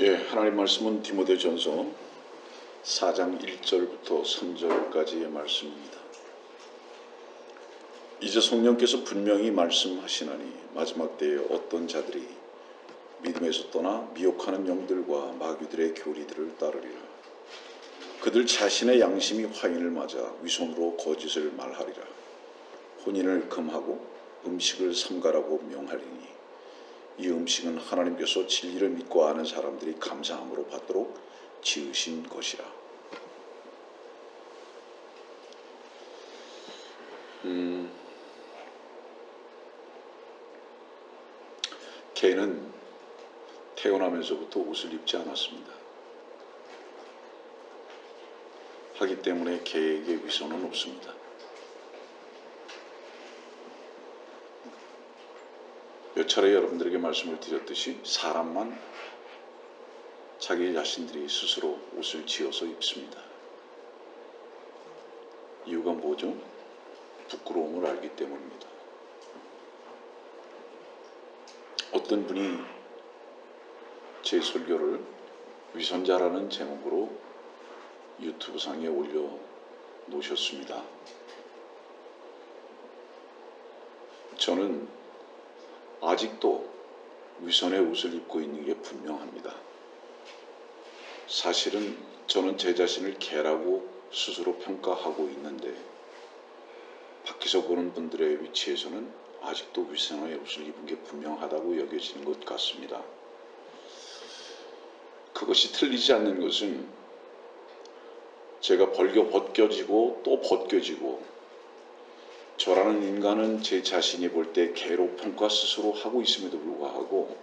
예, 하나님 말씀은 디모데전서 4장 1절부터 3절까지의 말씀입니다. 이제 성령께서 분명히 말씀하시나니 마지막 때에 어떤 자들이 믿음에서 떠나 미혹하는 영들과 마귀들의 교리들을 따르리라. 그들 자신의 양심이 화인을 맞아 위선으로 거짓을 말하리라. 혼인을 금하고 음식을 삼가라고 명하리니 이 음식은 하나님께서 진리를 믿고 아는 사람들이 감사함으로 받도록 지으신 것이라. 개는 태어나면서부터 옷을 입지 않았습니다. 하기 때문에 개에게 위선은 없습니다. 몇 차례 여러분들에게 말씀을 드렸듯이 사람만 자기 자신들이 스스로 옷을 지어서 입습니다. 이유가 뭐죠? 부끄러움을 알기 때문입니다. 어떤 분이 제 설교를 위선자라는 제목으로 유튜브 상에 올려놓으셨습니다. 저는 아직도 위선의 옷을 입고 있는 게 분명합니다. 사실은 저는 제 자신을 개라고 스스로 평가하고 있는데 밖에서 보는 분들의 위치에서는 아직도 위선의 옷을 입은 게 분명하다고 여겨지는 것 같습니다. 그것이 틀리지 않는 것은 제가 벗겨지고 또 벗겨지고 저라는 인간은 제 자신이 볼 때 개로 평가 스스로 하고 있음에도 불구하고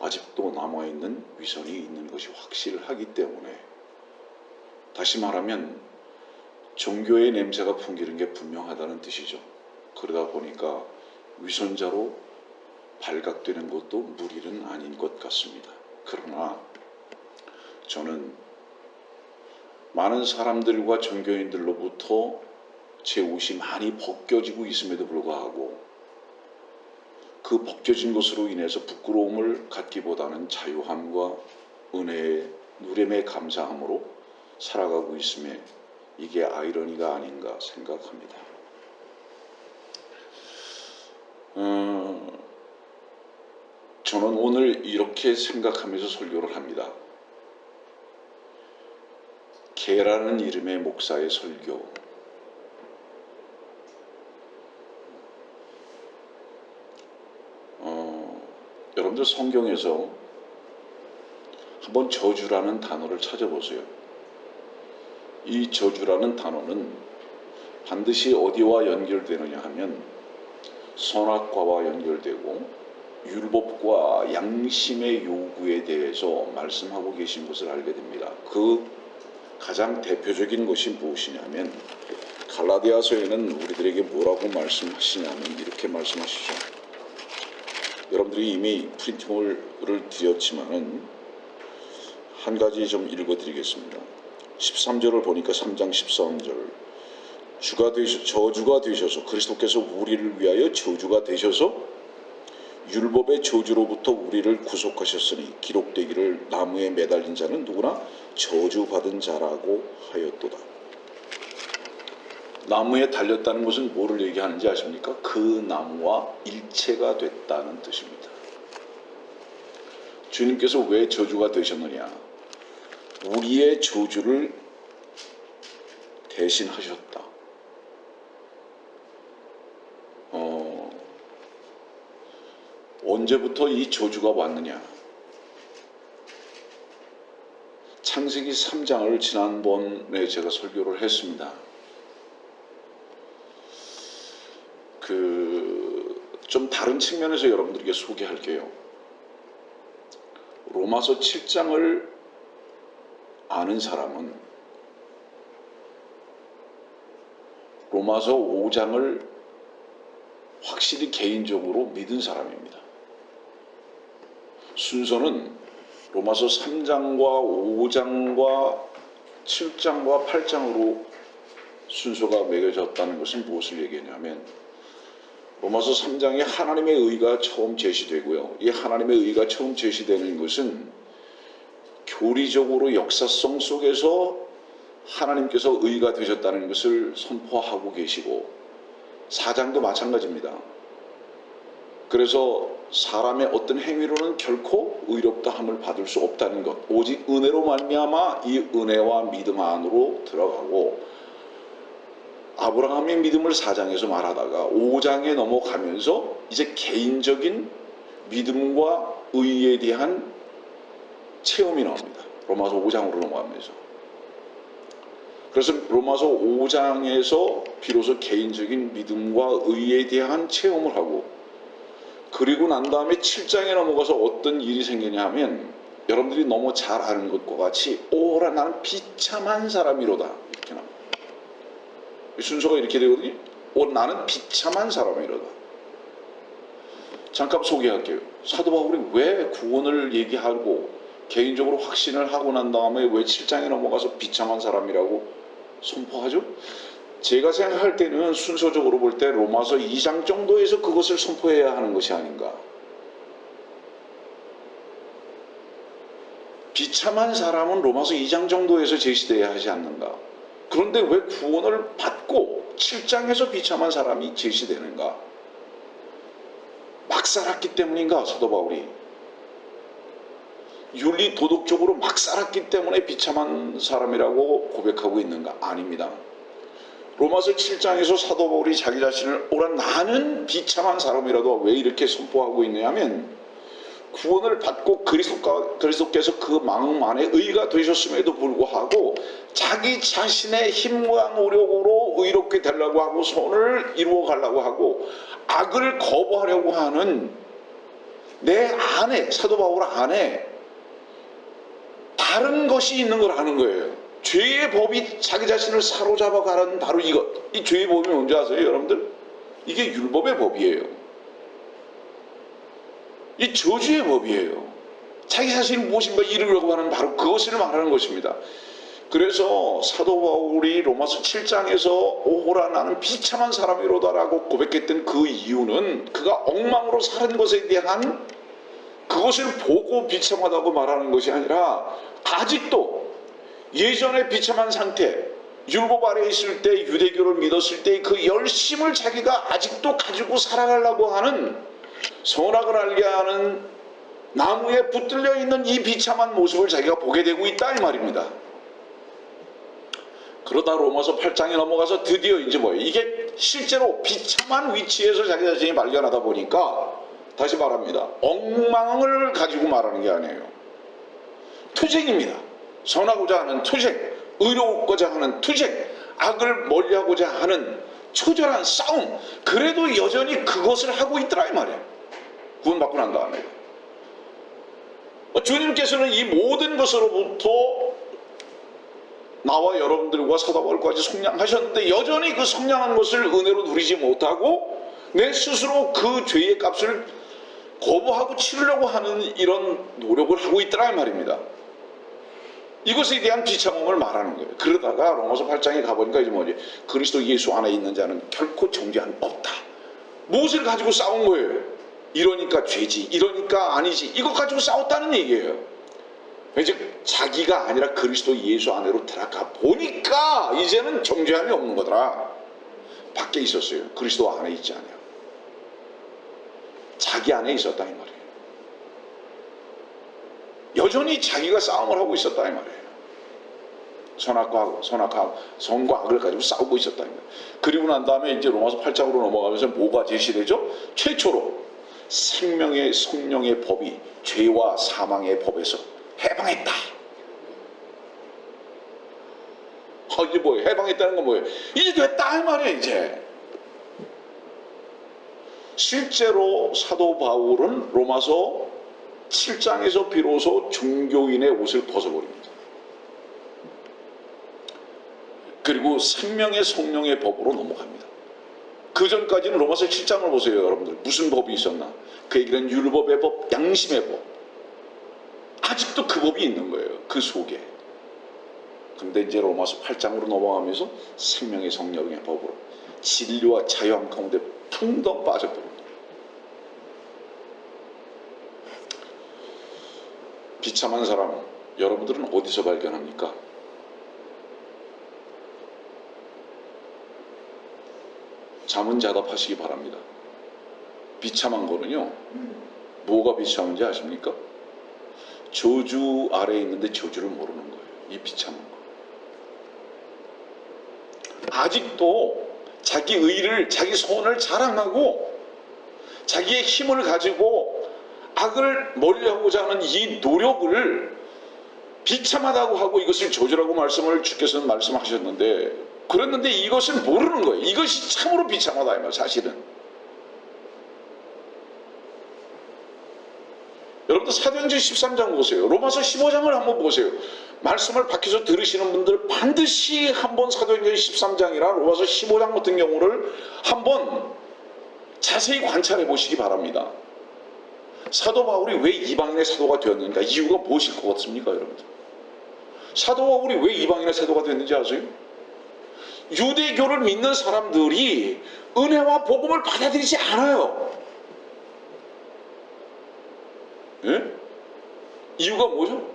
아직도 남아있는 위선이 있는 것이 확실하기 때문에, 다시 말하면 종교의 냄새가 풍기는 게 분명하다는 뜻이죠. 그러다 보니까 위선자로 발각되는 것도 무리는 아닌 것 같습니다. 그러나 저는 많은 사람들과 종교인들로부터 제 옷이 많이 벗겨지고 있음에도 불구하고 그 벗겨진 것으로 인해서 부끄러움을 갖기보다는 자유함과 은혜의 누림에 감사함으로 살아가고 있음에 이게 아이러니가 아닌가 생각합니다. 저는 오늘 이렇게 생각하면서 설교를 합니다. 개라는 이름의 목사의 설교. 여러분들 성경에서 한번 저주라는 단어를 찾아보세요. 이 저주라는 단어는 반드시 어디와 연결되느냐 하면 선악과와 연결되고 율법과 양심의 요구에 대해서 말씀하고 계신 것을 알게 됩니다. 그 가장 대표적인 것이 무엇이냐면 갈라디아서에는 우리들에게 뭐라고 말씀하시냐면 이렇게 말씀하시죠. 여러분들이 이미 프린팅을 드렸지만은 한 가지 좀 읽어드리겠습니다. 13절을 보니까 3장 13절 저주가 되셔서 그리스도께서 우리를 위하여 저주가 되셔서 율법의 저주로부터 우리를 구속하셨으니 기록되기를 나무에 매달린 자는 누구나 저주받은 자라고 하였도다. 나무에 달렸다는 것은 뭐를 얘기하는지 아십니까? 그 나무와 일체가 됐다는 뜻입니다. 주님께서 왜 저주가 되셨느냐? 우리의 저주를 대신하셨다. 언제부터 이 저주가 왔느냐? 창세기 3장을 지난번에 제가 설교를 했습니다. 좀 다른 측면에서 여러분들에게 소개할게요. 로마서 7장을 아는 사람은 로마서 5장을 확실히 개인적으로 믿은 사람입니다. 순서는 로마서 3장과 5장과 7장과 8장으로 순서가 매겨졌다는 것은 무엇을 얘기하냐면 로마서 3장에 하나님의 의가 처음 제시되고요. 이 하나님의 의가 처음 제시되는 것은 교리적으로 역사성 속에서 하나님께서 의가 되셨다는 것을 선포하고 계시고, 4장도 마찬가지입니다. 그래서 사람의 어떤 행위로는 결코 의롭다 함을 받을 수 없다는 것, 오직 은혜로 말미암아 이 은혜와 믿음 안으로 들어가고, 아브라함의 믿음을 4장에서 말하다가 5장에 넘어가면서 이제 개인적인 믿음과 의에 대한 체험이 나옵니다. 로마서 5장으로 넘어가면서. 그래서 로마서 5장에서 비로소 개인적인 믿음과 의에 대한 체험을 하고, 그리고 난 다음에 7장에 넘어가서 어떤 일이 생기냐 하면, 여러분들이 너무 잘 아는 것과 같이 오라 나는 비참한 사람이로다 이렇게 나옵니다. 순서가 이렇게 되거든요. 나는 비참한 사람이로다. 잠깐 소개할게요. 사도 바울이 왜 구원을 얘기하고 개인적으로 확신을 하고 난 다음에 왜 7장에 넘어가서 비참한 사람이라고 선포하죠? 제가 생각할 때는 순서적으로 볼 때 로마서 2장 정도에서 그것을 선포해야 하는 것이 아닌가. 비참한 사람은 로마서 2장 정도에서 제시되어야 하지 않는가. 그런데 왜 구원을 받고 7장에서 비참한 사람이 제시되는가? 막 살았기 때문인가, 사도 바울이? 윤리 도덕적으로 막 살았기 때문에 비참한 사람이라고 고백하고 있는가? 아닙니다. 로마서 7장에서 사도 바울이 자기 자신을 오라 나는 비참한 사람이라도 왜 이렇게 선포하고 있냐면, 구원을 받고 그리스도께서 그 마음 안에 의가 되셨음에도 불구하고 자기 자신의 힘과 노력으로 의롭게 되려고 하고 선을 이루어 가려고 하고 악을 거부하려고 하는 내 안에, 사도 바울 안에 다른 것이 있는 걸 아는 거예요. 죄의 법이 자기 자신을 사로잡아 가는 바로 이것. 이 죄의 법이 뭔지 아세요, 여러분들? 이게 율법의 법이에요. 이 저주의 법이에요. 자기 자신이 무엇인가 이루려고 하는 바로 그것을 말하는 것입니다. 그래서 사도 바울이 로마서 7장에서 오호라 나는 비참한 사람이로다라고 고백했던 그 이유는 그가 엉망으로 사는 것에 대한 그것을 보고 비참하다고 말하는 것이 아니라, 아직도 예전에 비참한 상태, 율법 아래에 있을 때, 유대교를 믿었을 때 그 열심을 자기가 아직도 가지고 살아가려고 하는, 선악을 알게 하는 나무에 붙들려 있는 이 비참한 모습을 자기가 보게 되고 있다 이 말입니다. 그러다 로마서 8장에 넘어가서 드디어 이제 뭐예요? 이게 실제로 비참한 위치에서 자기 자신이 발견하다 보니까, 다시 말합니다, 엉망을 가지고 말하는 게 아니에요. 투쟁입니다. 선하고자 하는 투쟁, 의로우고자 하는 투쟁, 악을 멀리하고자 하는 처절한 싸움. 그래도 여전히 그것을 하고 있더라 이 말이에요. 구원받고 난 다음에 주님께서는 이 모든 것으로부터 나와 여러분들과 사도 바울까지 속량하셨는데, 여전히 그 속량한 것을 은혜로 누리지 못하고 내 스스로 그 죄의 값을 거부하고 치르려고 하는 이런 노력을 하고 있더라 이 말입니다. 이것에 대한 비참함을 말하는 거예요. 그러다가 로마서 8장에 가보니까 이제 뭐지? 그리스도 예수 안에 있는 자는 결코 정죄함 없다. 무엇을 가지고 싸운 거예요? 이러니까 죄지, 이러니까 아니지, 이것 가지고 싸웠다는 얘기예요. 즉 자기가 아니라 그리스도 예수 안으로 들어가 보니까 이제는 정죄함이 없는 거더라. 밖에 있었어요. 그리스도 안에 있지 않아요. 자기 안에 있었다 이 말이에요. 여전히 자기가 싸움을 하고 있었다 이 말이에요. 선악과 선과 악을 가지고 싸우고 있었다 이 말이에요. 그리고 난 다음에 이제 로마서 8장으로 넘어가면서 뭐가 제시되죠? 최초로 생명의 성령의 법이 죄와 사망의 법에서 해방했다. 이제 뭐예요? 해방했다는 건 뭐예요? 이제 됐다 이 말이에요. 이제 실제로 사도 바울은 로마서 7장에서 비로소 종교인의 옷을 벗어버립니다. 그리고 생명의 성령의 법으로 넘어갑니다. 그 전까지는 로마서 7장을 보세요, 여러분들. 무슨 법이 있었나? 그 얘기는 율법의 법, 양심의 법. 아직도 그 법이 있는 거예요, 그 속에. 근데 이제 로마서 8장으로 넘어가면서 생명의 성령의 법으로 진리와 자유함 가운데 풍덩 빠져버립니다. 비참한 사람, 여러분들은 어디서 발견합니까? 잠은 자답하시기 바랍니다. 비참한 거는요, 뭐가 비참한지 아십니까? 저주 아래에 있는데 저주를 모르는 거예요. 이 비참한 거. 아직도 자기 의를, 자기 소원을 자랑하고 자기의 힘을 가지고 악을 멀리하고자 하는 이 노력을 비참하다고 하고 이것을 저주라고 말씀을 주께서는 말씀하셨는데, 그랬는데 이것을 모르는 거예요. 이것이 참으로 비참하다 이 말. 사실은 여러분들 사도행전 13장 보세요. 로마서 15장을 한번 보세요. 말씀을 밖에서 들으시는 분들 반드시 한번 사도행전 13장이나 로마서 15장 같은 경우를 한번 자세히 관찰해 보시기 바랍니다. 사도 바울이 왜 이방인의 사도가 되었는가? 이유가 무엇일 것 같습니까, 여러분들? 사도 바울이 왜 이방인의 사도가 됐는지 아세요? 유대교를 믿는 사람들이 은혜와 복음을 받아들이지 않아요. 예? 이유가 뭐죠?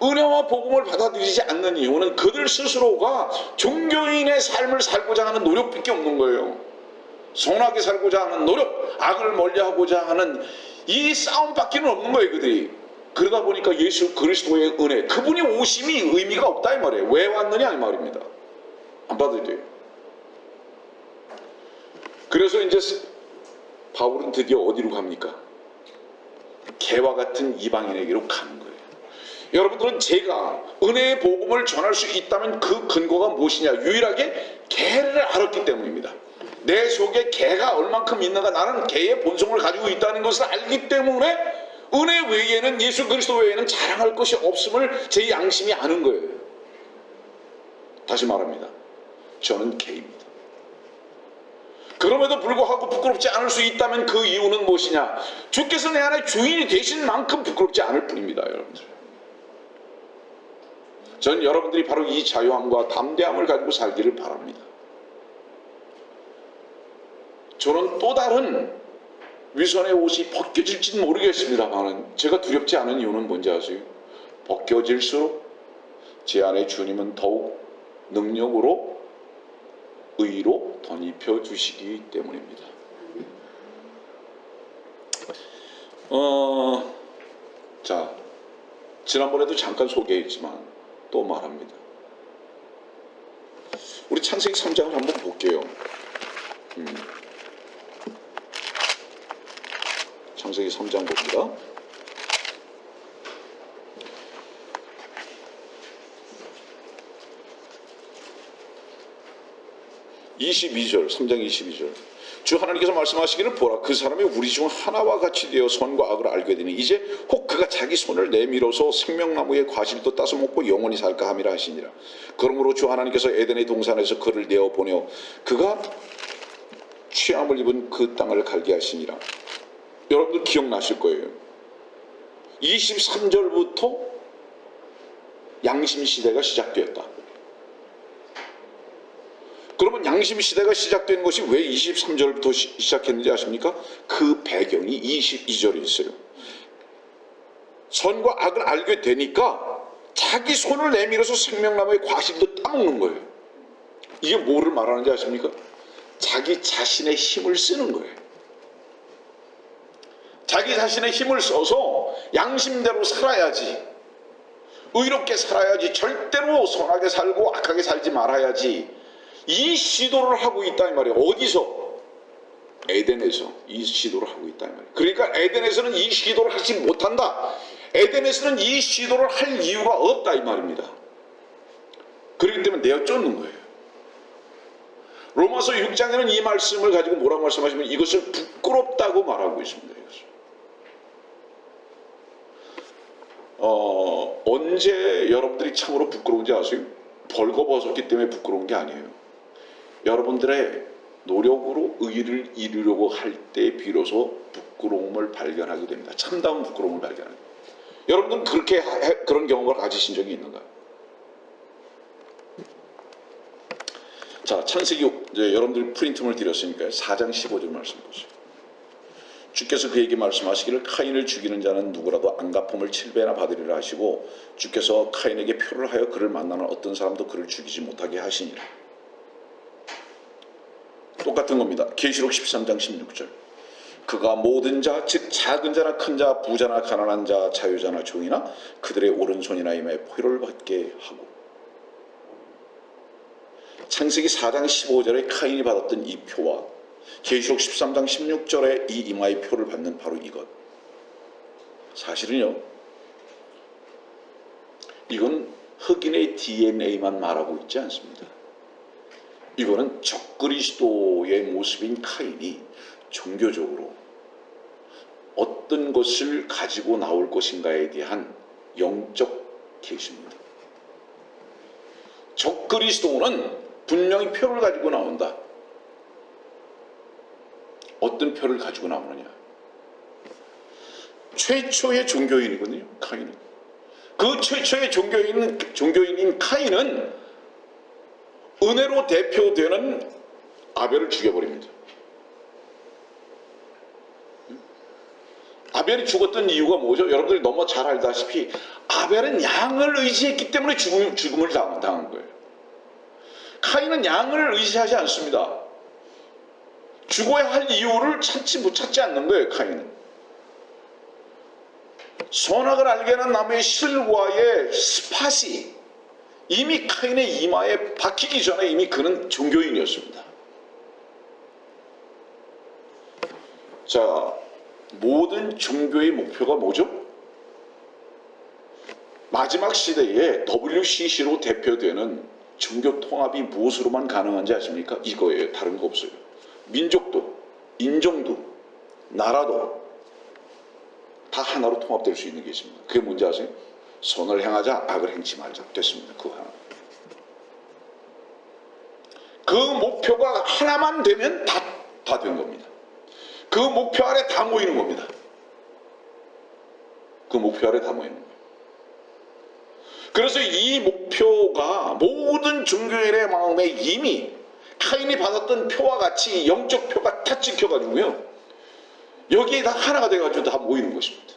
은혜와 복음을 받아들이지 않는 이유는 그들 스스로가 종교인의 삶을 살고자 하는 노력밖에 없는 거예요. 선하게 살고자 하는 노력, 악을 멀리하고자 하는 이 싸움밖에는 없는 거예요, 그들이. 그러다 보니까 예수 그리스도의 은혜, 그분이 오심이 의미가 없다 이 말이에요. 왜 왔느냐 이 말입니다. 안 받아들여요. 그래서 이제 바울은 드디어 어디로 갑니까? 개와 같은 이방인에게로 가는 거예요. 여러분들은 제가 은혜의 복음을 전할 수 있다면 그 근거가 무엇이냐? 유일하게 개를 알았기 때문입니다. 내 속에 개가 얼만큼 있는가, 나는 개의 본성을 가지고 있다는 것을 알기 때문에 은혜 외에는, 예수 그리스도 외에는 자랑할 것이 없음을 제 양심이 아는 거예요. 다시 말합니다. 저는 개입니다. 그럼에도 불구하고 부끄럽지 않을 수 있다면 그 이유는 무엇이냐? 주께서 내 안에 주인이 되신 만큼 부끄럽지 않을 뿐입니다, 여러분들. 저는 여러분들이 바로 이 자유함과 담대함을 가지고 살기를 바랍니다. 저는 또 다른 위선의 옷이 벗겨질지는 모르겠습니다만, 제가 두렵지 않은 이유는 뭔지 아세요? 벗겨질수록 제 안에 주님은 더욱 능력으로, 의로 덧입혀 주시기 때문입니다. 자, 지난번에도 잠깐 소개했지만 또 말합니다. 우리 창세기 3장을 한번 볼게요. 창세기 3장 봅니다. 22절, 3장 22절. 주 하나님께서 말씀하시기를, 보라, 그 사람이 우리 중 하나와 같이 되어 선과 악을 알게 되니 이제 혹 그가 자기 손을 내밀어서 생명나무의 과실도 따서 먹고 영원히 살까 함이라 하시니라. 그러므로 주 하나님께서 에덴의 동산에서 그를 내어보내어 그가 취함을 입은 그 땅을 갈게 하시니라. 여러분들 기억나실 거예요. 23절부터 양심시대가 시작되었다. 그러면 양심시대가 시작된 것이 왜 23절부터 시작했는지 아십니까? 그 배경이 22절에 있어요. 선과 악을 알게 되니까 자기 손을 내밀어서 생명나무의 과실도 따먹는 거예요. 이게 뭐를 말하는지 아십니까? 자기 자신의 힘을 쓰는 거예요. 자기 자신의 힘을 써서 양심대로 살아야지, 의롭게 살아야지, 절대로 선하게 살고 악하게 살지 말아야지, 이 시도를 하고 있다 이 말이에요. 어디서? 에덴에서 이 시도를 하고 있다 이 말이에요. 그러니까 에덴에서는 이 시도를 하지 못한다. 에덴에서는 이 시도를 할 이유가 없다 이 말입니다. 그렇기 때문에 내어 쫓는 거예요. 로마서 6장에는 이 말씀을 가지고 뭐라고 말씀하시면 이것을 부끄럽다고 말하고 있습니다. 이것을. 언제 여러분들이 참으로 부끄러운지 아세요? 벌거벗었기 때문에 부끄러운 게 아니에요. 여러분들의 노력으로 의를 이루려고 할 때 비로소 부끄러움을 발견하게 됩니다. 참다운 부끄러움을 발견하게 됩니다. 여러분들은 그런 경험을 가지신 적이 있는가요? 자, 창세기, 이제 여러분들 프린트물 드렸으니까요. 4장 15절 말씀 보세요. 주께서 그에게 말씀하시기를 카인을 죽이는 자는 누구라도 안갚음을 7배나 받으리라 하시고 주께서 카인에게 표를 하여 그를 만나는 어떤 사람도 그를 죽이지 못하게 하시니라. 똑같은 겁니다. 계시록 13장 16절. 그가 모든 자, 즉 작은 자나 큰 자, 부자나 가난한 자, 자유자나 종이나 그들의 오른손이나 이마에 표를 받게 하고. 창세기 4장 15절에 카인이 받았던 이 표와 계시록 13장 16절에 이 이마의 표를 받는 바로 이것. 사실은요, 이건 흑인의 DNA만 말하고 있지 않습니다. 이거는 적그리스도의 모습인 카인이 종교적으로 어떤 것을 가지고 나올 것인가에 대한 영적 계시입니다. 적그리스도는 분명히 표를 가지고 나온다. 어떤 표를 가지고 나오느냐? 최초의 종교인이거든요, 카인은. 그 최초의 종교인인 카인은 은혜로 대표되는 아벨을 죽여버립니다. 아벨이 죽었던 이유가 뭐죠? 여러분들이 너무 잘 알다시피 아벨은 양을 의지했기 때문에 죽음을 당한 거예요. 카인은 양을 의지하지 않습니다. 죽어야 할 이유를 찾지 않는 거예요, 카인은. 선악을 알게 하는 나무의 실과의 스팟이 이미 카인의 이마에 박히기 전에 이미 그는 종교인이었습니다. 자, 모든 종교의 목표가 뭐죠? 마지막 시대에 WCC로 대표되는 종교 통합이 무엇으로만 가능한지 아십니까? 이거예요. 다른 거 없어요. 민족도, 인종도, 나라도 다 하나로 통합될 수 있는 게 있습니다. 그게 뭔지 아세요? 선을 행하자, 악을 행치 말자. 됐습니다. 그거 하나. 그 목표가 하나만 되면 다 된 겁니다. 그 목표 아래 다 모이는 겁니다. 그 목표 아래 다 모이는 거예요. 그래서 이 목표가 모든 종교인의 마음에 이미 카인이 받았던 표와 같이 영적 표가 다 찍혀가지고요, 여기에 다 하나가 돼가지고 다 모이는 것입니다.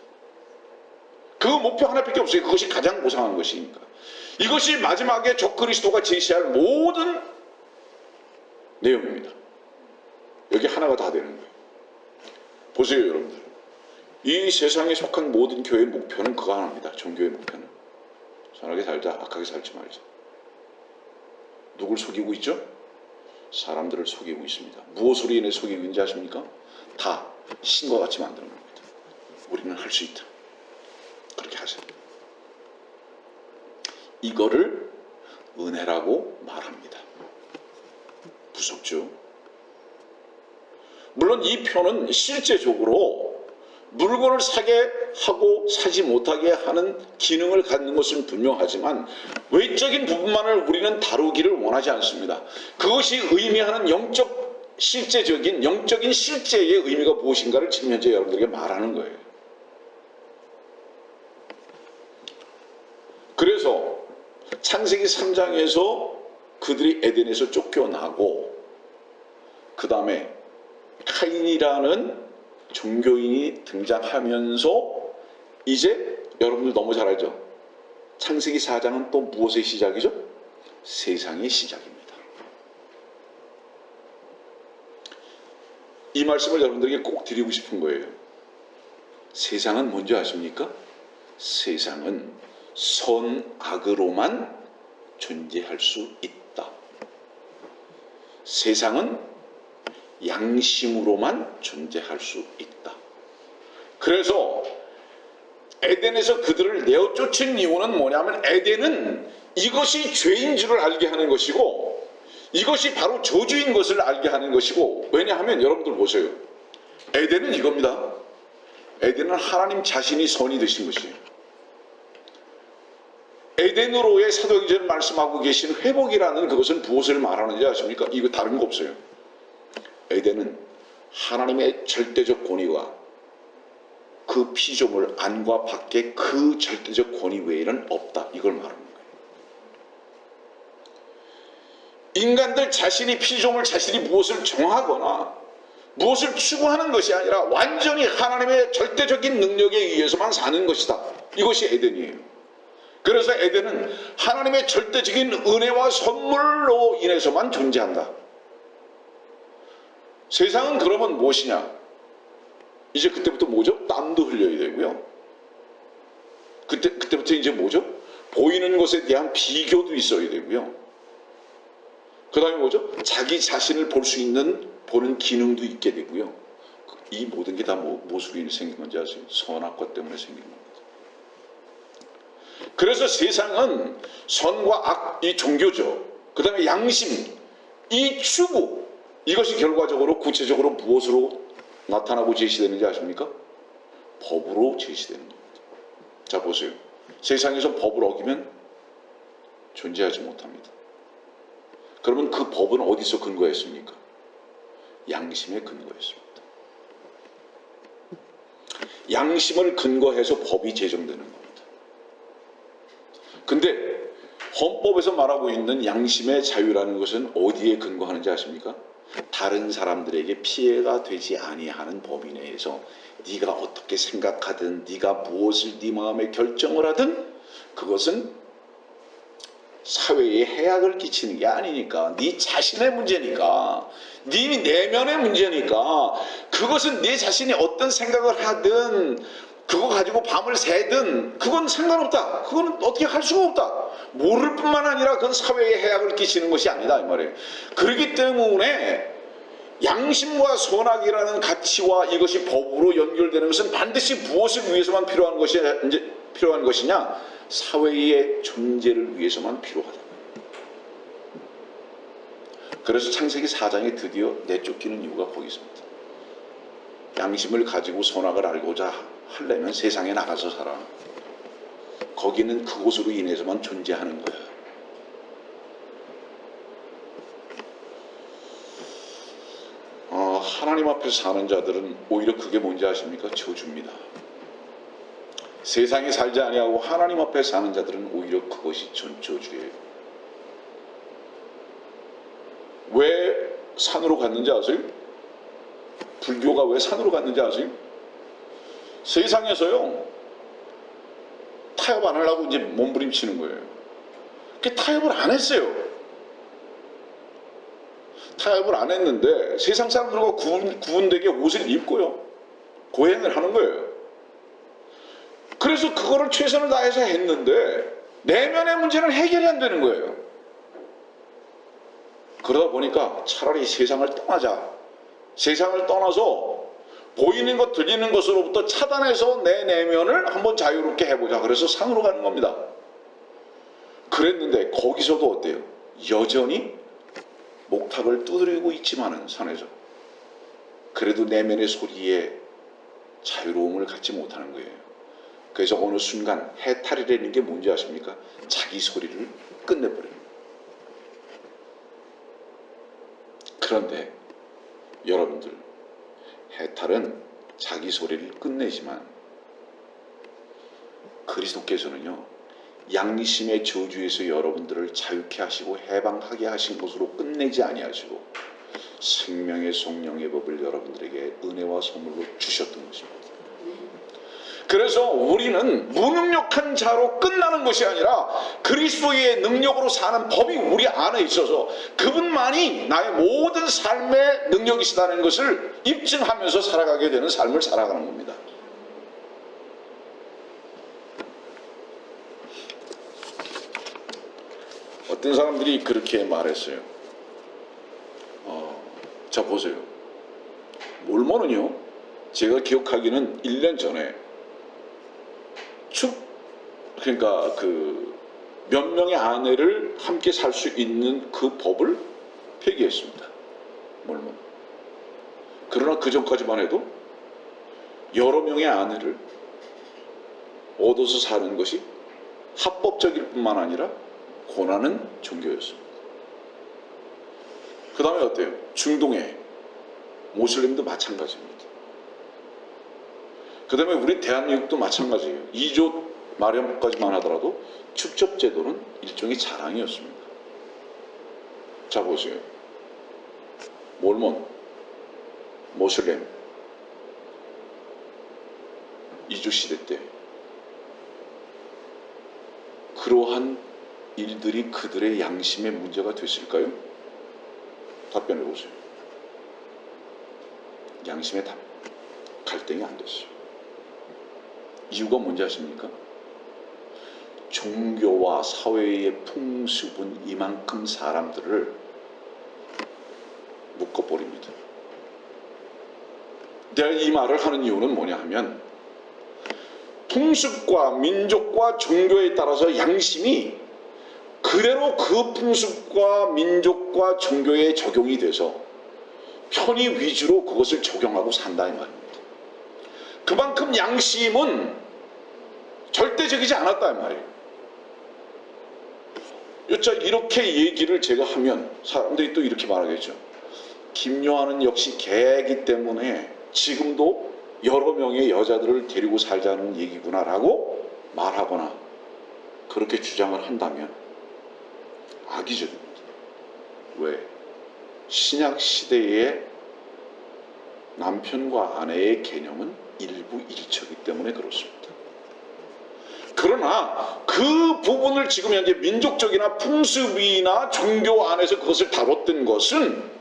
그 목표 하나밖에 없어요. 그것이 가장 고상한 것이니까. 이것이 마지막에 적그리스도가 제시할 모든 내용입니다. 여기 하나가 다 되는 거예요. 보세요, 여러분들. 이 세상에 속한 모든 교회의 목표는 그거 하나입니다. 종교의 목표는 선하게 살자, 악하게 살지 말자. 누굴 속이고 있죠? 사람들을 속이고 있습니다. 무엇으로 인해 속이고 있는지 아십니까? 다 신과 같이 만드는 겁니다. 우리는 할 수 있다. 그렇게 하세요. 이거를 은혜라고 말합니다. 무섭죠? 물론 이 표는 실제적으로 물건을 사게 하고 사지 못하게 하는 기능을 갖는 것은 분명하지만 외적인 부분만을 우리는 다루기를 원하지 않습니다. 그것이 의미하는 영적인 실제의 의미가 무엇인가를 지금 현재 여러분들에게 말하는 거예요. 그래서 창세기 3장에서 그들이 에덴에서 쫓겨나고 그 다음에 카인이라는 종교인이 등장하면서 이제 여러분들 너무 잘 알죠? 창세기 4장은 또 무엇의 시작이죠? 세상의 시작입니다. 이 말씀을 여러분들에게 꼭 드리고 싶은 거예요. 세상은 뭔지 아십니까? 세상은 선악으로만 존재할 수 있다. 세상은 양심으로만 존재할 수 있다. 그래서 에덴에서 그들을 내어 쫓은 이유는 뭐냐면 에덴은 이것이 죄인 줄을 알게 하는 것이고 이것이 바로 저주인 것을 알게 하는 것이고, 왜냐하면 여러분들 보세요. 에덴은 이겁니다. 에덴은 하나님 자신이 선이 되신 것이에요. 에덴으로의 사도행전을 말씀하고 계신 회복이라는 그것은 무엇을 말하는지 아십니까? 이거 다른 거 없어요. 에덴은 하나님의 절대적 권위와 그 피조물 안과 밖에 그 절대적 권위 외에는 없다. 이걸 말하는 거예요. 인간들 자신이 피조물 자신이 무엇을 정하거나 무엇을 추구하는 것이 아니라 완전히 하나님의 절대적인 능력에 의해서만 사는 것이다. 이것이 에덴이에요. 그래서 에덴은 하나님의 절대적인 은혜와 선물로 인해서만 존재한다. 세상은 그러면 무엇이냐? 이제 그때부터 뭐죠? 땀도 흘려야 되고요. 그때부터 이제 뭐죠? 보이는 것에 대한 비교도 있어야 되고요. 그 다음에 뭐죠? 자기 자신을 볼 수 있는 보는 기능도 있게 되고요. 이 모든 게 다 무엇으로 생긴 건지 아세요? 선악과 때문에 생긴 겁니다. 그래서 세상은 선과 악, 이 종교죠. 그 다음에 양심, 이 추구, 이것이 결과적으로 구체적으로 무엇으로 나타나고 제시되는지 아십니까? 법으로 제시되는 겁니다. 자, 보세요. 세상에서 법을 어기면 존재하지 못합니다. 그러면 그 법은 어디서 근거했습니까? 양심에 근거했습니다. 양심을 근거해서 법이 제정되는 겁니다. 근데 헌법에서 말하고 있는 양심의 자유라는 것은 어디에 근거하는지 아십니까? 다른 사람들에게 피해가 되지 아니하는 범위 내에서 네가 어떻게 생각하든 네가 무엇을 네 마음에 결정을 하든 그것은 사회에 해악을 끼치는 게 아니니까, 네 자신의 문제니까, 네 내면의 문제니까, 그것은 네 자신이 어떤 생각을 하든 그거 가지고 밤을 새든 그건 상관없다. 그건 어떻게 할 수가 없다. 모를 뿐만 아니라 그건 사회에 해악을 끼치는 것이 아니다 이 말이에요. 그렇기 때문에 양심과 선악이라는 가치와 이것이 법으로 연결되는 것은 반드시 무엇을 위해서만 필요한 것이냐? 사회의 존재를 위해서만 필요하다. 그래서 창세기 4장에 드디어 내쫓기는 이유가 거기 있습니다. 양심을 가지고 선악을 알고자 하려면 세상에 나가서 살아. 거기는 그곳으로 인해서만 존재하는 거야. 하나님 앞에서 사는 자들은 오히려 그게 뭔지 아십니까? 저주입니다. 세상에 살지 아니하고 하나님 앞에 사는 자들은 오히려 그것이 저주예요. 왜 산으로 갔는지 아세요? 불교가 왜 산으로 갔는지 아세요? 세상에서요 타협 안 하려고 이제 몸부림치는 거예요. 그 타협을 안 했어요. 타협을 안 했는데 세상 사람들과 구분되게 옷을 입고요 고행을 하는 거예요. 그래서 그거를 최선을 다해서 했는데 내면의 문제는 해결이 안 되는 거예요. 그러다 보니까 차라리 세상을 떠나자. 세상을 떠나서 보이는 것 들리는 것으로부터 차단해서 내 내면을 한번 자유롭게 해보자. 그래서 산으로 가는 겁니다. 그랬는데 거기서도 어때요? 여전히 목탁을 두드리고 있지만은 산에서 그래도 내면의 소리에 자유로움을 갖지 못하는 거예요. 그래서 어느 순간 해탈이라는 게 뭔지 아십니까? 자기 소리를 끝내버려요. 그런데 여러분들, 해탈은 자기 소리를 끝내지만 그리스도께서는요 양심의 저주에서 여러분들을 자유케 하시고 해방하게 하신 것으로 끝내지 아니하시고 생명의 성령의 법을 여러분들에게 은혜와 선물로 주셨던 것입니다. 그래서 우리는 무능력한 자로 끝나는 것이 아니라 그리스도의 능력으로 사는 법이 우리 안에 있어서 그분만이 나의 모든 삶의 능력이시다는 것을 입증하면서 살아가게 되는 삶을 살아가는 겁니다. 어떤 사람들이 그렇게 말했어요. 자 보세요. 몰몬은요 제가 기억하기는 1년 전에 그러니까 그 몇 명의 아내를 함께 살 수 있는 그 법을 폐기했습니다. 몰몬. 그러나 그 전까지만 해도 여러 명의 아내를 얻어서 사는 것이 합법적일 뿐만 아니라 권하는 종교였습니다. 그 다음에 어때요? 중동의 모슬림도 마찬가지입니다. 그 다음에 우리 대한민국도 마찬가지예요. 2조 마련까지만 하더라도 축접제도는 일종의 자랑이었습니다. 자 보세요. 몰몬 모슬렘 이주 시대 때 그러한 일들이 그들의 양심에 문제가 됐을까요? 답변해 보세요. 양심에 갈등이 안 됐어요. 이유가 뭔지 아십니까? 종교와 사회의 풍습은 이만큼 사람들을 묶어버립니다. 내가 이 말을 하는 이유는 뭐냐 하면 풍습과 민족과 종교에 따라서 양심이 그대로 그 풍습과 민족과 종교에 적용이 돼서 편의 위주로 그것을 적용하고 산다 이 말입니다. 그만큼 양심은 절대적이지 않았다 이 말이에요. 이렇게 얘기를 제가 하면 사람들이 또 이렇게 말하겠죠. 김요한은 역시 개이기 때문에 지금도 여러 명의 여자들을 데리고 살자는 얘기구나 라고 말하거나 그렇게 주장을 한다면 악의적입니다. 왜? 신약 시대의 남편과 아내의 개념은 일부 일처이기 때문에 그렇습니다. 그러나 그 부분을 지금 현재 민족적이나 풍습이나 종교 안에서 그것을 다뤘던 것은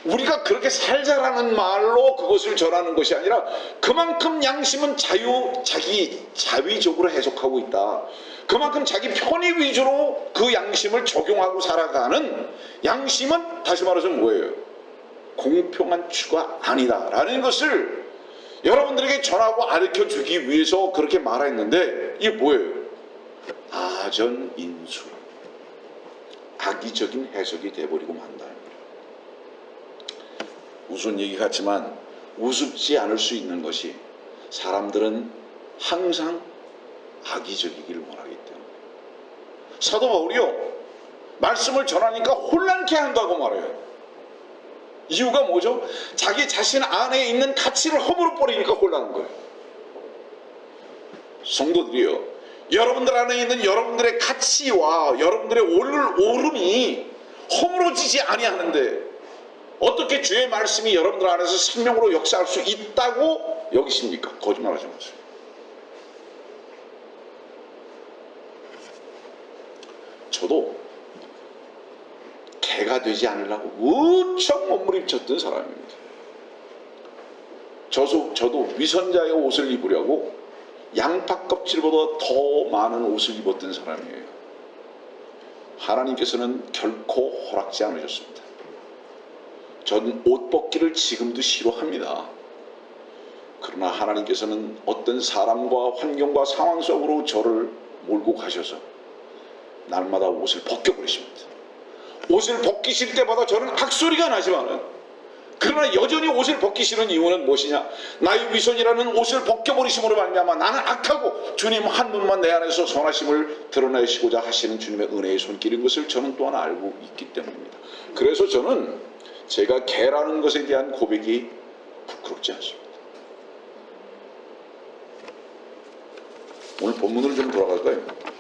우리가 그렇게 살자라는 말로 그것을 전하는 것이 아니라 그만큼 양심은 자기 자위적으로 해석하고 있다. 그만큼 자기 편의 위주로 그 양심을 적용하고 살아가는 양심은 다시 말해서 뭐예요? 공평한 추가 아니다 라는 것을 여러분들에게 전하고 가르쳐주기 위해서 그렇게 말했는데 이게 뭐예요? 아전인수 악의적인 해석이 돼버리고 만다. 우스운 얘기 같지만 우습지 않을 수 있는 것이 사람들은 항상 악의적이기를 원하기 때문에 사도 바울이요 말씀을 전하니까 혼란케 한다고 말해요. 이유가 뭐죠? 자기 자신 안에 있는 가치를 허물어 버리니까 혼란한 거예요. 성도들이요 여러분들 안에 있는 여러분들의 가치와 여러분들의 오름이 허물어지지 아니하는데 어떻게 주의 말씀이 여러분들 안에서 생명으로 역사할 수 있다고 여기십니까? 거짓말하지 마세요. 저도 개가 되지 않으려고 무척 몸부림쳤던 사람입니다. 저도 위선자의 옷을 입으려고 양파 껍질보다 더 많은 옷을 입었던 사람이에요. 하나님께서는 결코 허락지 않으셨습니다. 전 옷 벗기를 지금도 싫어합니다. 그러나 하나님께서는 어떤 사람과 환경과 상황 속으로 저를 몰고 가셔서 날마다 옷을 벗겨버리십니다. 옷을 벗기실 때마다 저는 악소리가 나지만은 그러나 여전히 옷을 벗기시는 이유는 무엇이냐? 나의 위선이라는 옷을 벗겨버리심으로 말미암아 나는 악하고 주님 한 분만 내 안에서 선하심을 드러내시고자 하시는 주님의 은혜의 손길인 것을 저는 또한 알고 있기 때문입니다. 그래서 저는 제가 개라는 것에 대한 고백이 부끄럽지 않습니다. 오늘 본문으로 좀 돌아갈까요?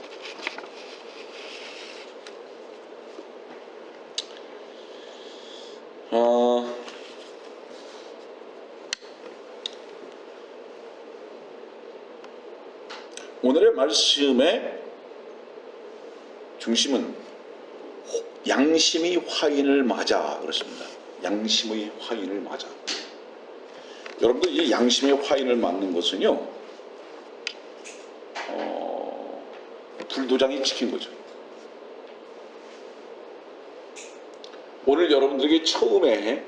오늘의 말씀의 중심은 양심이 화인을 맞아 그렇습니다. 양심의 화인을 맞아. 여러분들 이 양심의 화인을 맞는 것은요 불도장이 찍힌 거죠. 오늘 여러분들에게 처음에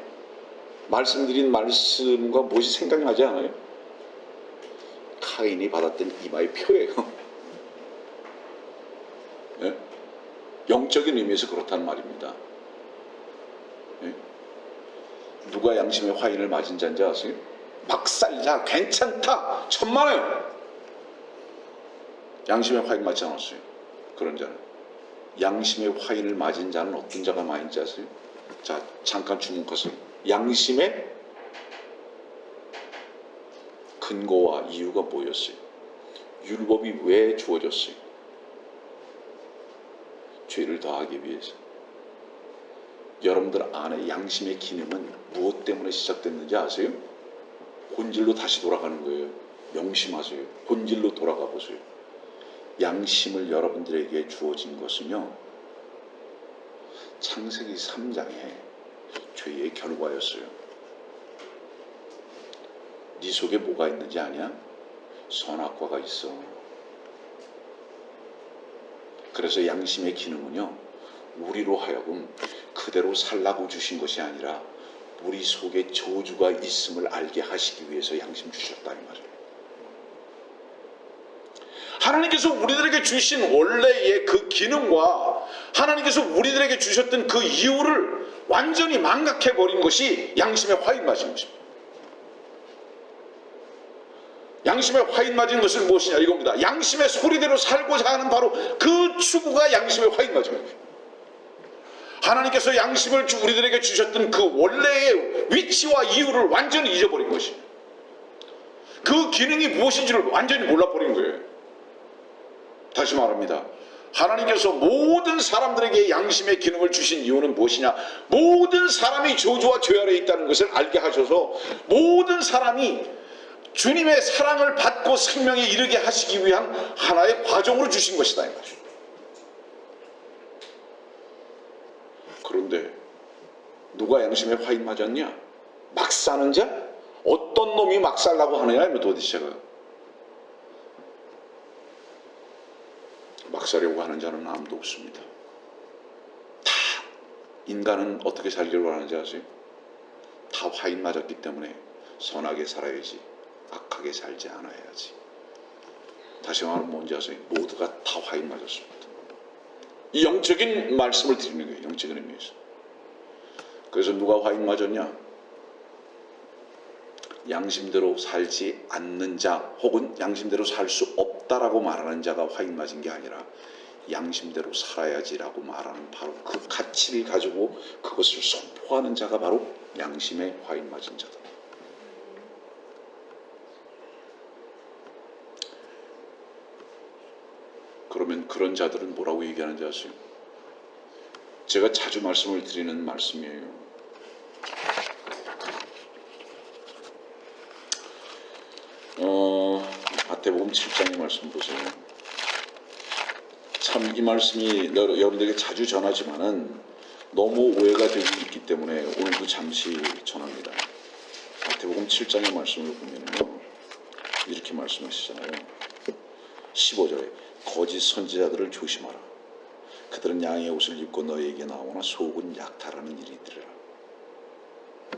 말씀드린 말씀과 무엇이 생각나지 않아요? 카인이 받았던 이마의 표예요. 네? 영적인 의미에서 그렇다는 말입니다. 네? 누가 양심의 화인을 맞은 자인지 아세요? 막 살자 괜찮다 천만에요. 양심의 화인 맞지 않았어요. 그런 자는 양심의 화인을 맞은 자는 어떤 자가 많은지 아세요? 자 잠깐 주목하세요. 양심의 근거와 이유가 뭐였어요? 율법이 왜 주어졌어요? 죄를 더하기 위해서. 여러분들 안에 양심의 기능은 무엇 때문에 시작됐는지 아세요? 본질로 다시 돌아가는 거예요. 명심하세요. 본질로 돌아가 보세요. 양심을 여러분들에게 주어진 것은요, 창세기 3장에 죄의 결과였어요. 네 속에 뭐가 있는지 아냐? 선악과가 있어. 그래서 양심의 기능은요, 우리로 하여금 그대로 살라고 주신 것이 아니라 우리 속에 저주가 있음을 알게 하시기 위해서 양심 주셨다 이 말이에요. 하나님께서 우리들에게 주신 원래의 그 기능과 하나님께서 우리들에게 주셨던 그 이유를 완전히 망각해버린 것이 양심의 화인 맞은 것입니다. 양심의 화인 맞은 것은 무엇이냐 이겁니다. 양심의 소리대로 살고자 하는 바로 그 추구가 양심의 화인 맞은 것입니다. 하나님께서 양심을 우리들에게 주셨던 그 원래의 위치와 이유를 완전히 잊어버린 것입니다. 그 기능이 무엇인지를 완전히 몰라버린 거예요. 다시 말합니다. 하나님께서 모든 사람들에게 양심의 기능을 주신 이유는 무엇이냐? 모든 사람이 저주와 죄 아래에 있다는 것을 알게 하셔서 모든 사람이 주님의 사랑을 받고 생명에 이르게 하시기 위한 하나의 과정으로 주신 것이다 이 말이죠. 그런데 누가 양심에 화인 맞았냐? 막 사는 자? 어떤 놈이 막 살라고 하느냐? 도대체가 막 사려고 하는 자는 아무도 없습니다. 다 인간은 어떻게 살기를 원하는지 아세요? 다 화인 맞았기 때문에 선하게 살아야지 악하게 살지 않아야지. 다시 말하면 뭔지 아세요? 모두가 다 화인 맞았습니다. 이 영적인 말씀을 드리는 거예요. 영적인 의미에서. 그래서 누가 화인 맞았냐? 양심대로 살지 않는 자 혹은 양심대로 살 수 없다라고 말하는 자가 화인 맞은 게 아니라 양심대로 살아야지라고 말하는 바로 그 가치를 가지고 그것을 선포하는 자가 바로 양심에 화인 맞은 자다. 그러면 그런 자들은 뭐라고 얘기하는지 아세요? 제가 자주 말씀을 드리는 말씀이에요. 마태복음 7장의 말씀 보세요. 참 이 말씀이 여러분들에게 자주 전하지만은 너무 오해가 되고 있기 때문에 오늘도 잠시 전합니다. 마태복음 7장의 말씀을 보면요, 이렇게 말씀하시잖아요. 15절에 거짓 선지자들을 조심하라. 그들은 양의 옷을 입고 너에게 나오나 속은 약탈하는 일이더라.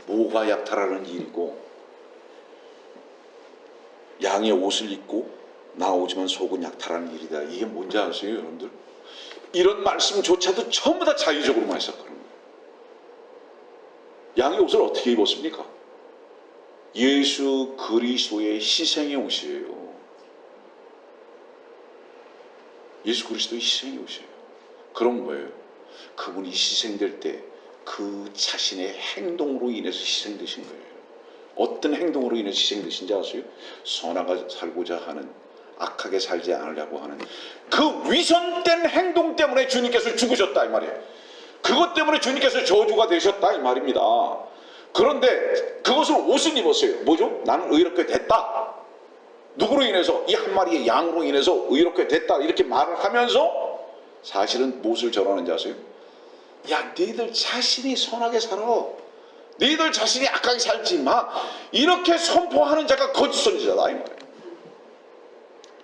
뭐가 약탈하는 일이고 양의 옷을 입고 나오지만 속은 약탈하는 일이다. 이게 뭔지 아세요 여러분들? 이런 말씀조차도 전부 다 자의적으로만 해석하는 거예요. 양의 옷을 어떻게 입었습니까? 예수 그리스도의 희생의 옷이에요. 예수 그리스도의 희생의 옷이에요. 그럼 뭐예요? 그분이 희생될 때 그 자신의 행동으로 인해서 희생되신 거예요. 어떤 행동으로 인해서 희생되신지 아세요? 선하게 살고자 하는, 악하게 살지 않으려고 하는 그 위선된 행동 때문에 주님께서 죽으셨다 이 말이에요. 그것 때문에 주님께서 저주가 되셨다 이 말입니다. 그런데 그것을 옷을 입었어요. 뭐죠? 나는 의롭게 됐다. 누구로 인해서? 이 한 마리의 양으로 인해서 의롭게 됐다 이렇게 말을 하면서 사실은 무엇을 전하는지 아세요? 야, 너희들 자신이 선하게 살아. 너희들 자신이 악하게 살지 마. 이렇게 선포하는 자가 거짓 선지자다 이 말이에요.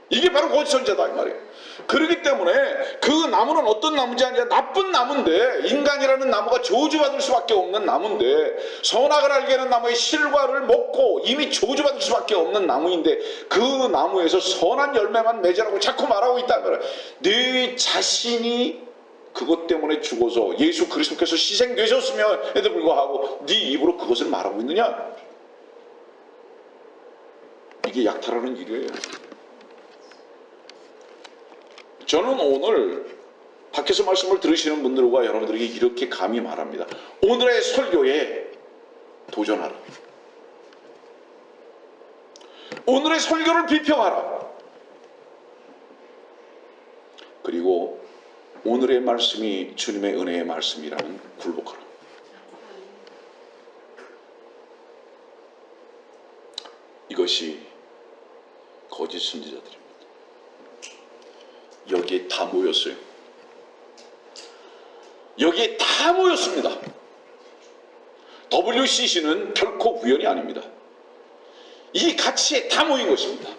이게 바로 거짓 선지자다 이 말이에요. 그렇기 때문에 그 나무는 어떤 나무인지 아니라 나쁜 나무인데, 인간이라는 나무가 저주받을 수밖에 없는 나무인데, 선악을 알게 하는 나무의 실과를 먹고 이미 저주받을 수밖에 없는 나무인데 그 나무에서 선한 열매만 맺으라고 자꾸 말하고 있다는 거예요. 네 자신이 그것 때문에 죽어서 예수 그리스도께서 희생되셨음에도 불구하고 네 입으로 그것을 말하고 있느냐? 이게 약탈하는 일이에요. 저는 오늘 밖에서 말씀을 들으시는 분들과 여러분들에게 이렇게 감히 말합니다. 오늘의 설교에 도전하라. 오늘의 설교를 비평하라. 그리고 오늘의 말씀이 주님의 은혜의 말씀이라면 굴복하라. 이것이 거짓 선지자들입니다. 여기에 다 모였어요. 여기에 다 모였습니다. WCC는 결코 우연이 아닙니다. 이 가치에 다 모인 것입니다.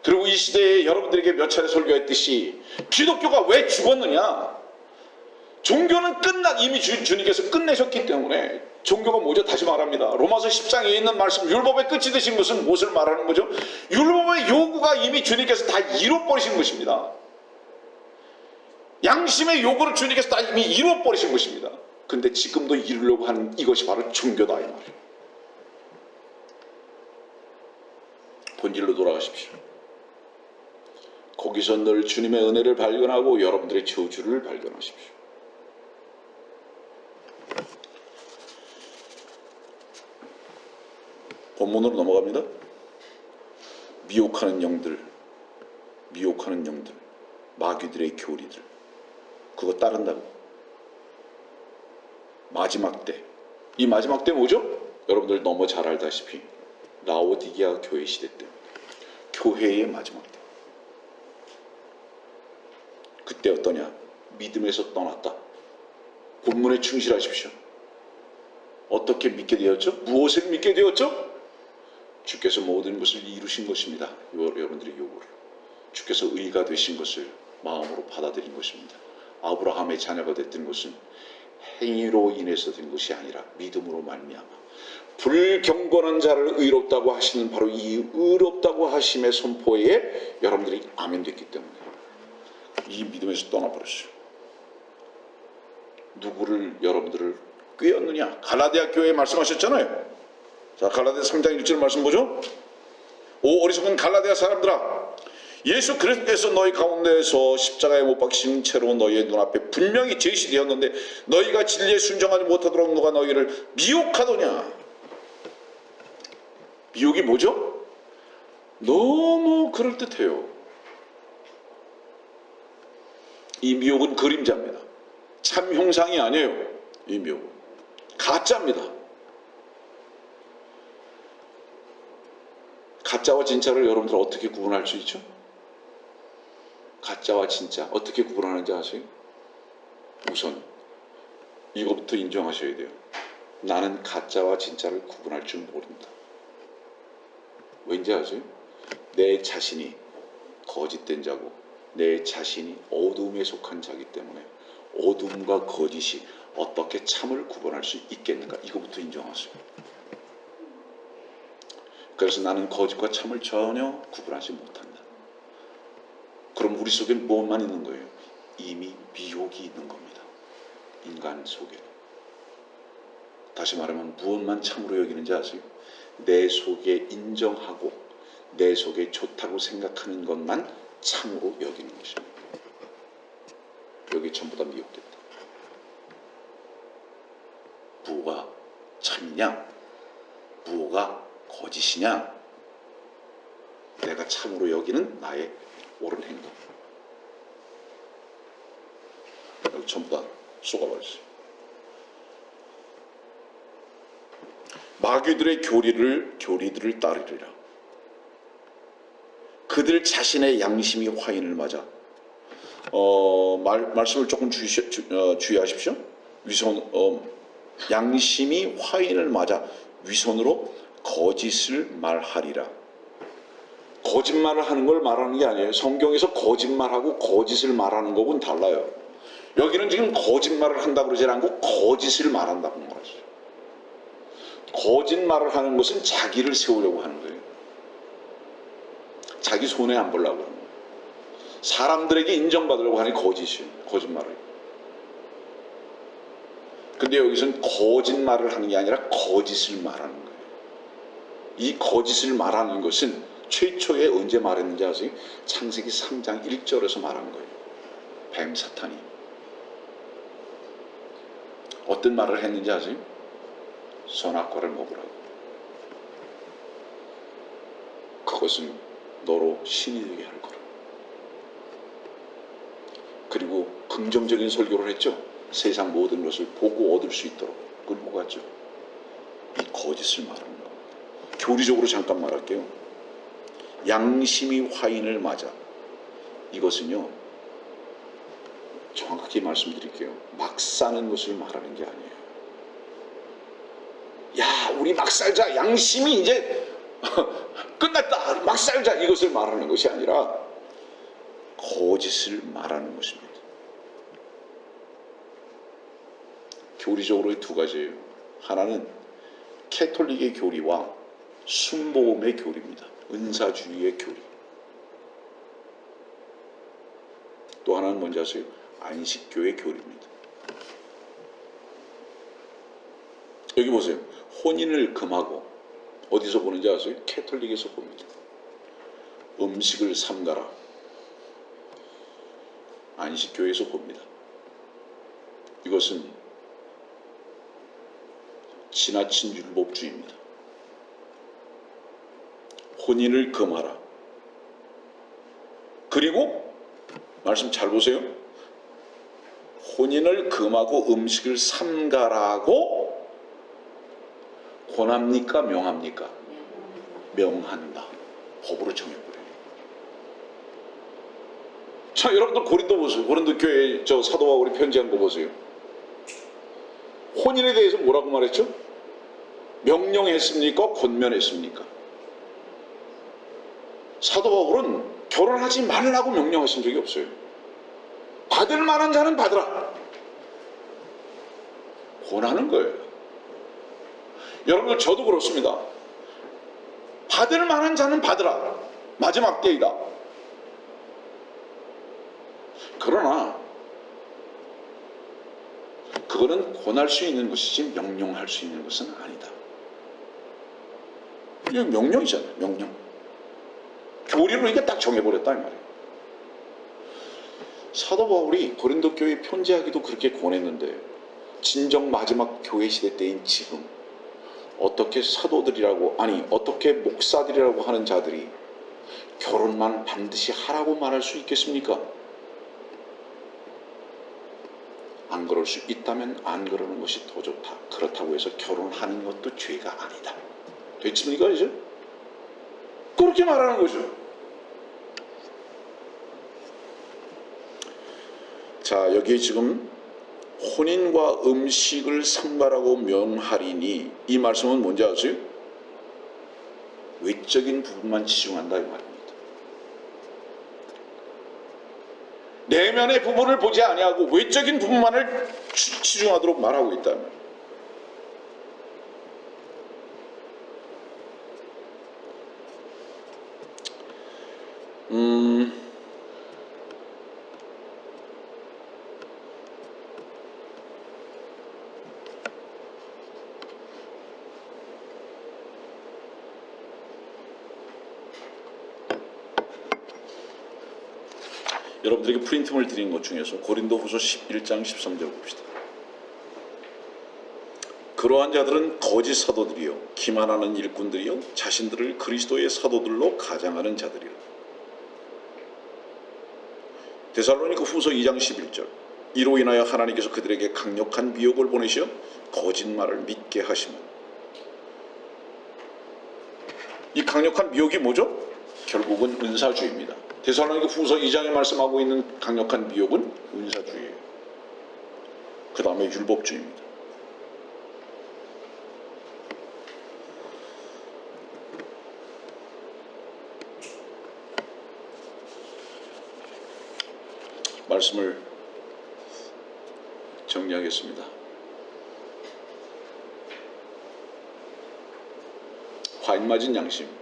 그리고 이 시대에 여러분들에게 몇 차례 설교했듯이 기독교가 왜 죽었느냐? 종교는 이미 주님께서 끝내셨기 때문에 종교가 뭐죠? 다시 말합니다. 로마서 10장에 있는 말씀, 율법의 끝이 되신 것은 무엇을 말하는 거죠? 율법의 요구가 이미 주님께서 다 이뤄버리신 것입니다. 양심의 요구를 주님께서 다 이미 이뤄버리신 것입니다. 근데 지금도 이루려고 하는 이것이 바로 종교다 이 말이에요. 본질로 돌아가십시오. 거기서 늘 주님의 은혜를 발견하고 여러분들의 저주를 발견하십시오. 본문으로 넘어갑니다. 미혹하는 영들, 마귀들의 교리들, 그거 따른다고. 마지막 때, 이 마지막 때 뭐죠? 여러분들 너무 잘 알다시피 라오디게아 교회 시대 때, 교회의 마지막 때. 그때 어떠냐? 믿음에서 떠났다. 본문에 충실하십시오. 어떻게 믿게 되었죠? 무엇을 믿게 되었죠? 주께서 모든 것을 이루신 것입니다. 여러분들의 요구를. 주께서 의가 되신 것을 마음으로 받아들인 것입니다. 아브라함의 자녀가 됐던 것은 행위로 인해서 된 것이 아니라 믿음으로 말미암아 불경건한 자를 의롭다고 하시는 바로 이 의롭다고 하심의 선포에 여러분들이 아멘됐기 때문에 이 믿음에서 떠나버렸어요. 누구를 여러분들을 꾀었느냐? 갈라디아 교회에 말씀하셨잖아요. 자, 갈라디아 3장 1절 말씀 보죠. 오 어리석은 갈라디아 사람들아, 예수 그리스도께서 너희 가운데에서 십자가에 못 박히신 채로 너희의 눈앞에 분명히 제시되었는데 너희가 진리에 순종하지 못하도록 누가 너희를 미혹하더냐? 미혹이 뭐죠? 너무 그럴듯해요. 이 미혹은 그림자입니다. 참 형상이 아니에요. 이 미혹은 가짜입니다. 가짜와 진짜를 여러분들 어떻게 구분할 수 있죠? 가짜와 진짜 어떻게 구분하는지 아세요? 우선 이것부터 인정하셔야 돼요. 나는 가짜와 진짜를 구분할 줄 모른다. 왠지 아세요? 내 자신이 거짓된 자고 내 자신이 어둠에 속한 자기 때문에 어둠과 거짓이 어떻게 참을 구분할 수 있겠는가? 이것부터 인정하세요. 그래서 나는 거짓과 참을 전혀 구분하지 못한다. 그럼 우리 속엔 무엇만 있는 거예요? 이미 미혹이 있는 겁니다. 인간 속에는. 다시 말하면 무엇만 참으로 여기는지 아세요? 내 속에 인정하고 내 속에 좋다고 생각하는 것만 참으로 여기는 것입니다. 여기 전부 다 미혹됐다. 무엇가 참이냐? 무엇가 거짓이냐? 내가 참으로 여기는 나의 옳은 행동. 여기 전부 다 쏘가버렸어요. 마귀들의 교리들을 따르리라. 그들 자신의 양심이 화인을 맞아. 말씀을 조금 주의하십시오. 양심이 화인을 맞아 위선으로 거짓을 말하리라. 거짓말을 하는 걸 말하는 게 아니에요. 성경에서 거짓말하고 거짓을 말하는 거는 달라요. 여기는 지금 거짓말을 한다고 그러지 않고 거짓을 말한다고 말하죠. 거짓말을 하는 것은 자기를 세우려고 하는 거예요. 자기 손해 안 보려고 하는 거예요. 사람들에게 인정받으려고 하는 거짓이에요. 거짓말을. 근데 여기서는 거짓말을 하는 게 아니라 거짓을 말하는 거예요. 이 거짓을 말하는 것은 최초에 언제 말했는지 아세요? 창세기 3장 1절에서 말한 거예요. 뱀 사탄이. 어떤 말을 했는지 아세요? 선악과를 먹으라고. 그것은 너로 신이 되게 할 거라. 그리고 긍정적인 설교를 했죠. 세상 모든 것을 보고 얻을 수 있도록 끌고 갔죠. 이 거짓을 말하는 겁니다. 교리적으로 잠깐 말할게요. 양심이 화인을 맞아. 이것은요, 정확하게 말씀드릴게요. 막 사는 것을 말하는 게 아니에요. 야, 우리 막 살자. 양심이 이제 끝났다. 막 살자. 이것을 말하는 것이 아니라 거짓을 말하는 것입니다. 교리적으로 두 가지예요. 하나는 캐톨릭의 교리와 순복음의 교리입니다. 은사주의의 교리. 또 하나는 뭔지 아세요? 안식교의 교리입니다. 여기 보세요. 혼인을 금하고 어디서 보는지 아세요? 캐톨릭에서 봅니다. 음식을 삼가라. 안식교에서 봅니다. 이것은 지나친 율법주의입니다. 혼인을 금하라. 그리고 말씀 잘 보세요. 혼인을 금하고 음식을 삼가라고 권합니까? 명합니까? 명한다. 법으로 정해버려요. 자, 여러분들 고린도 보세요. 고린도 교회 사도 바울이 편지한 거 보세요. 혼인에 대해서 뭐라고 말했죠? 명령했습니까? 권면했습니까? 사도 바울은 결혼하지 말라고 명령하신 적이 없어요. 받을 만한 자는 받으라. 권하는 거예요. 여러분들, 저도 그렇습니다. 받을 만한 자는 받으라. 마지막 때이다. 그러나 그거는 권할 수 있는 것이지 명령할 수 있는 것은 아니다. 이게 명령이잖아요. 명령. 교리로 이게 딱 정해버렸다 이 말이에요. 사도 바울이 고린도 교회 편지하기도 그렇게 권했는데, 진정 마지막 교회 시대 때인 지금 어떻게 사도들이라고, 아니 어떻게 목사들이라고 하는 자들이 결혼만 반드시 하라고 말할 수 있겠습니까? 안 그럴 수 있다면 안 그러는 것이 더 좋다. 그렇다고 해서 결혼하는 것도 죄가 아니다. 됐습니까 이제? 그렇게 말하는 거죠. 자, 여기 지금 혼인과 음식을 삼가라고 명하리니, 이 말씀은 뭔지 아세요? 외적인 부분만 치중한다 이 말입니다. 내면의 부분을 보지 아니하고 외적인 부분만을 치중하도록 말하고 있다. 여러분들에게 프린트물 드린 것 중에서 고린도후서 11장 13절 봅시다. 그러한 자들은 거짓 사도들이요 기만하는 일꾼들이요 자신들을 그리스도의 사도들로 가장하는 자들이요. 데살로니가 후서 2장 11절. 이로 인하여 하나님께서 그들에게 강력한 미혹을 보내시어 거짓말을 믿게 하시면. 이 강력한 미혹이 뭐죠? 결국은 은사주의입니다. 데살로니가 후서 2장에 말씀하고 있는 강력한 미혹은 은사주의예요. 그 다음에 율법주의입니다. 말씀을 정리하겠습니다. 화인 맞은 양심.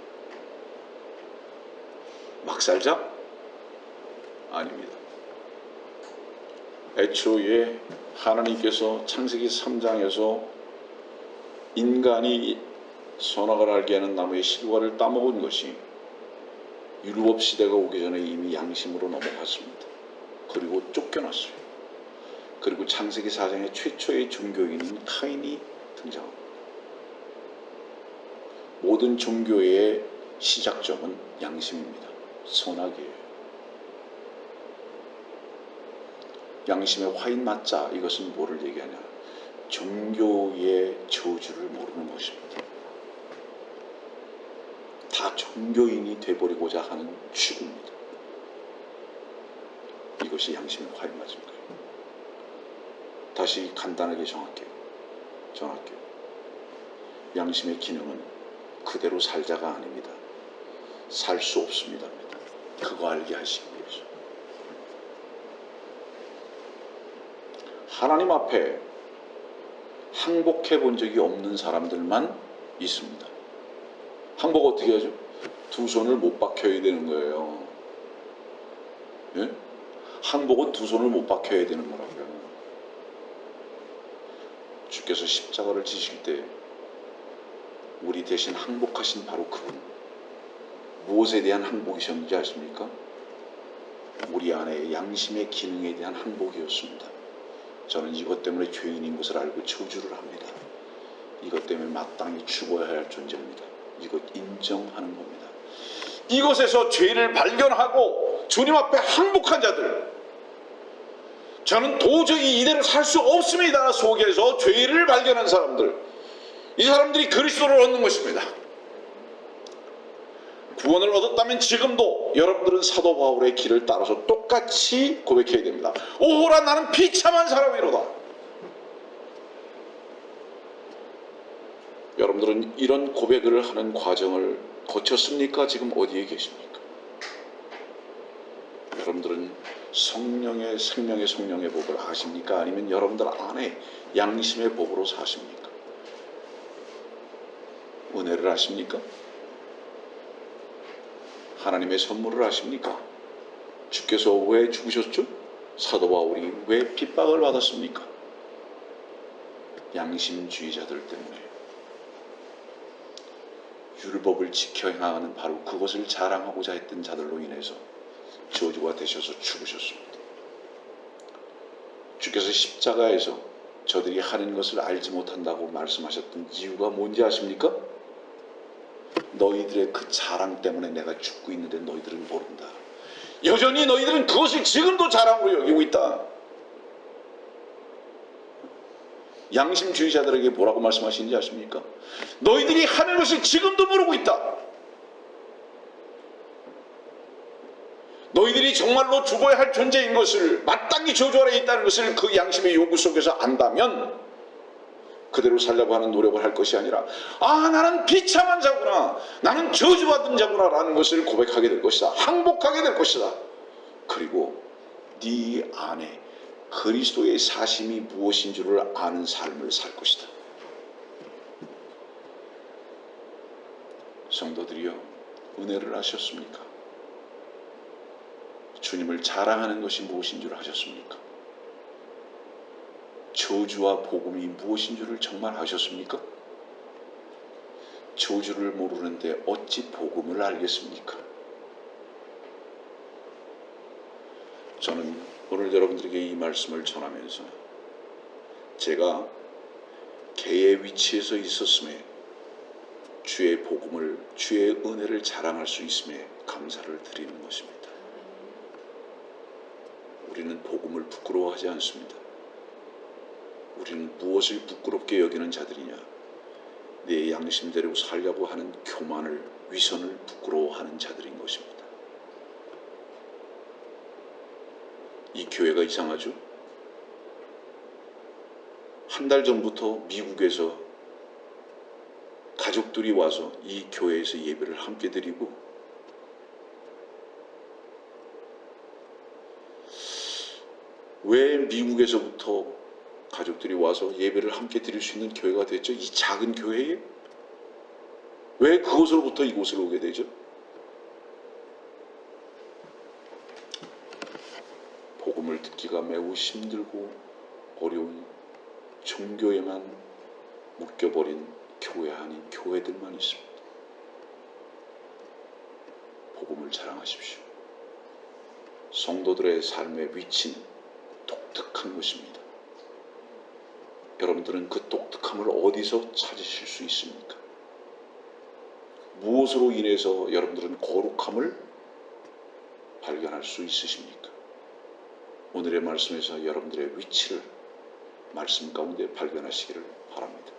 막 살자? 아닙니다. 애초에 하나님께서 창세기 3장에서 인간이 선악을 알게 하는 나무의 실과를 따먹은 것이 율법 시대가 오기 전에 이미 양심으로 넘어갔습니다. 그리고 쫓겨났어요. 그리고 창세기 4장의 최초의 종교인인 카인이 등장합니다. 모든 종교의 시작점은 양심입니다. 선악이에요. 양심의 화인 맞자, 이것은 뭐를 얘기하냐? 종교의 저주를 모르는 것입니다. 종교인이 돼버리고자 하는 추구입니다. 이것이 양심의 화에 맞은 거예요. 다시 간단하게 정할게요. 양심의 기능은 그대로 살자가 아닙니다. 살 수 없습니다. 그거 알게 하시기 위해서. 하나님 앞에 항복해 본 적이 없는 사람들만 있습니다. 항복 어떻게 하죠? 두 손을 못 박혀야 되는 거예요. 예? 항복은 두 손을 못 박혀야 되는 거라고요. 주께서 십자가를 지실 때 우리 대신 항복하신 바로 그분, 무엇에 대한 항복이셨는지 아십니까? 우리 안에 양심의 기능에 대한 항복이었습니다. 저는 이것 때문에 죄인인 것을 알고 저주를 합니다. 이것 때문에 마땅히 죽어야 할 존재입니다. 이것 인정하는 겁니다. 이것에서 죄를 발견하고 주님 앞에 항복한 자들, 저는 도저히 이대로 살 수 없습니다 속에서 죄를 발견한 사람들, 이 사람들이 그리스도를 얻는 것입니다. 구원을 얻었다면 지금도 여러분들은 사도 바울의 길을 따라서 똑같이 고백해야 됩니다. 오호라 나는 비참한 사람이로다. 여러분들은 이런 고백을 하는 과정을 거쳤습니까? 지금 어디에 계십니까? 여러분들은 성령의 생명의 성령의 법을 아십니까? 아니면 여러분들 안에 양심의 법으로 사십니까? 은혜를 아십니까? 하나님의 선물을 아십니까? 주께서 왜 죽으셨죠? 사도 바울이 왜 핍박을 받았습니까? 양심주의자들 때문에. 율법을 지켜 행하는 바로 그것을 자랑하고자 했던 자들로 인해서 저주가 되셔서 죽으셨습니다. 주께서 십자가에서 저들이 하는 것을 알지 못한다고 말씀하셨던 이유가 뭔지 아십니까? 너희들의 그 자랑 때문에 내가 죽고 있는데 너희들은 모른다. 여전히 너희들은 그것을 지금도 자랑으로 여기고 있다. 양심주의자들에게 뭐라고 말씀하시는지 아십니까? 너희들이 하는 것을 지금도 모르고 있다. 너희들이 정말로 죽어야 할 존재인 것을, 마땅히 저주 아래 있다는 것을 그 양심의 요구 속에서 안다면 그대로 살려고 하는 노력을 할 것이 아니라, 아, 나는 비참한 자구나, 나는 저주받은 자구나 라는 것을 고백하게 될 것이다. 항복하게 될 것이다. 그리고 네 안에 그리스도의 사심이 무엇인 줄을 아는 삶을 살 것이다. 성도들이여, 은혜를 아셨습니까? 주님을 자랑하는 것이 무엇인 줄 아셨습니까? 저주와 복음이 무엇인 줄을 정말 아셨습니까? 저주를 모르는데 어찌 복음을 알겠습니까? 저는 오늘 여러분들에게 이 말씀을 전하면서 제가 개의 위치에서 있었음에 주의 복음을, 주의 은혜를 자랑할 수 있음에 감사를 드리는 것입니다. 우리는 복음을 부끄러워하지 않습니다. 우리는 무엇을 부끄럽게 여기는 자들이냐? 내 양심대로 살려고 하는 교만을, 위선을 부끄러워하는 자들인 것입니다. 이 교회가 이상하죠? 한 달 전부터 미국에서 가족들이 와서 이 교회에서 예배를 함께 드리고, 왜 미국에서부터 가족들이 와서 예배를 함께 드릴 수 있는 교회가 됐죠? 이 작은 교회에? 왜 그곳으로부터 이곳으로 오게 되죠? 복음을 듣기가 매우 힘들고 어려운 종교에만 묶여버린 교회 아닌 교회들만 있습니다. 복음을 자랑하십시오. 성도들의 삶의 위치는 독특한 것입니다. 여러분들은 그 독특함을 어디서 찾으실 수 있습니까? 무엇으로 인해서 여러분들은 거룩함을 발견할 수 있으십니까? 오늘의 말씀에서 여러분들의 위치를 말씀 가운데 발견하시기를 바랍니다.